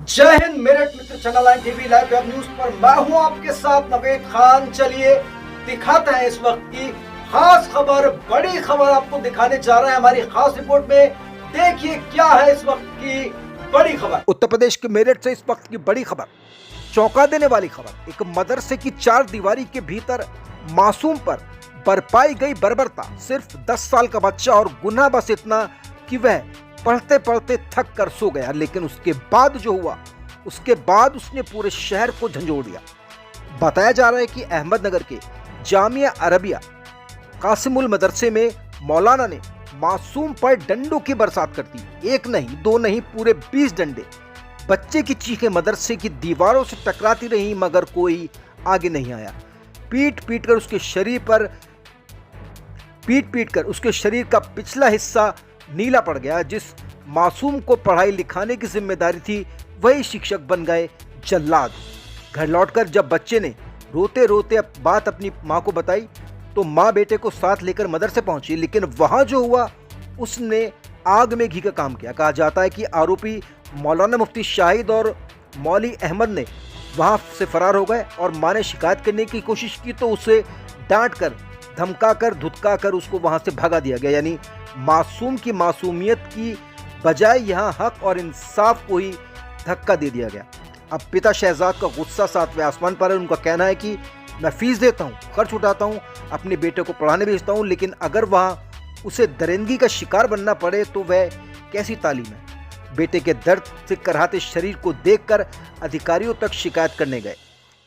जय Hind Meerut Mitra channel line TV live web news पर मैं हूं आपके साथ नवेद खान। चलिए दिखाते हैं इस वक्त की खास खबर, बड़ी खबर आपको दिखाने जा रहे हैं हमारी खास रिपोर्ट में। देखिए क्या है इस वक्त की बड़ी खबर। उत्तर प्रदेश के मेरठ से इस वक्त की बड़ी खबर, चौंका देने वाली खबर। एक मदरसे की चार दीवारी के भीतर मासूम पर बरपाई गई बर्बरता। सिर्फ 10 साल का बच्चा और गुनाह बस इतना कि वह पढ़ते पढ़ते थक कर सो गया, लेकिन उसके बाद जो हुआ, उसके बाद उसने पूरे शहर को झंझोड़ दिया। बताया जा रहा है कि अहमदनगर के जामिया अरबिया कासिमुल मदरसे में मौलाना ने मासूम पर डंडों की बरसात कर दी। एक नहीं, दो नहीं, पूरे 20 डंडे। बच्चे की चीखें मदरसे की दीवारों से टकराती रहीं, मगर कोई आगे नहीं आया। पीट पीट कर उसके शरीर का पिछला हिस्सा नीला पड़ गया। जिस मासूम को पढ़ाई लिखाने की जिम्मेदारी थी, वही शिक्षक बन गए जल्लाद। घर लौटकर जब बच्चे ने रोते रोते बात अपनी मां को बताई, तो मां बेटे को साथ लेकर मदरसे पहुंची, लेकिन वहां जो हुआ उसने आग में घी का काम किया। कहा जाता है कि आरोपी मौलाना मुफ्ती शाहिद और मौली अहमद ने वहां से फरार हो गए और मां ने शिकायत करने की कोशिश की तो उसे डांट कर, धमका कर, धुतका कर उसको वहां से भगा दिया गया। यानी मासूम की मासूमियत की बजाय यहां हक और इंसाफ को ही धक्का दे दिया गया। अब पिता शहजाद का गुस्सा 7वें आसमान पर है। उनका कहना है कि मैं फीस देता हूं, खर्च उठाता हूं, अपने बेटे को पढ़ाने भेजता हूं, लेकिन अगर वहां उसे दरिंदगी का शिकार बनना पड़े तो वह कैसी तालीम है। बेटे के दर्द से कराहते शरीर को देखकर अधिकारियों तक शिकायत करने गए।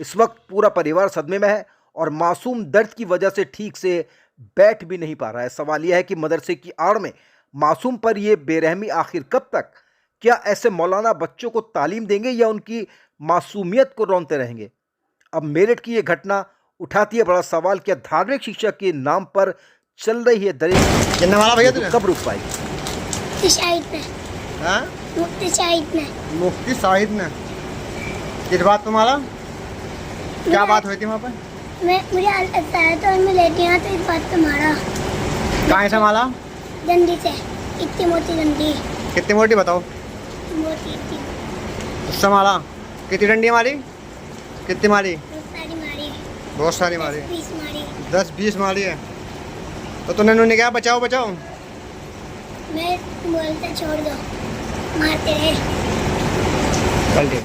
इस वक्त पूरा परिवार सदमे में है और मासूम दर्द की वजह से ठीक से बैठ भी नहीं पा रहा है। सवाल यह है कि मदरसे की आड़ में मासूम पर यह बेरहमी आखिर कब तक? क्या ऐसे मौलाना बच्चों को तालीम देंगे या उनकी मासूमियत को रौंदते रहेंगे? अब मेरठ की यह घटना उठाती है बड़ा सवाल, क्या धार्मिक शिक्षा के नाम पर चल रही है दरिंदगी कब रुक पाएगी? मुफ्ती शाहिद ने किस बात तुम्हारा क्या बात हुई थी वहाँ पर? मुझे लगता है तो मैं लेके यहाँ तो इस बात पे मारा। कहाँ से मारा? डंडी से, इतनी मोटी डंडी। कितनी मोटी बताओ? मोटी इतनी। उससे मारा? कितनी डंडी मारी? कितनी मारी? बहुत सारी मारी। 10-20 मारी। 10-20 मारी। 10-20 मारी है तो तूने उन्होंने क्या बचाओ बचाओ? मैं बोलता छोड़ दो, मारते रहे। चल ठीक।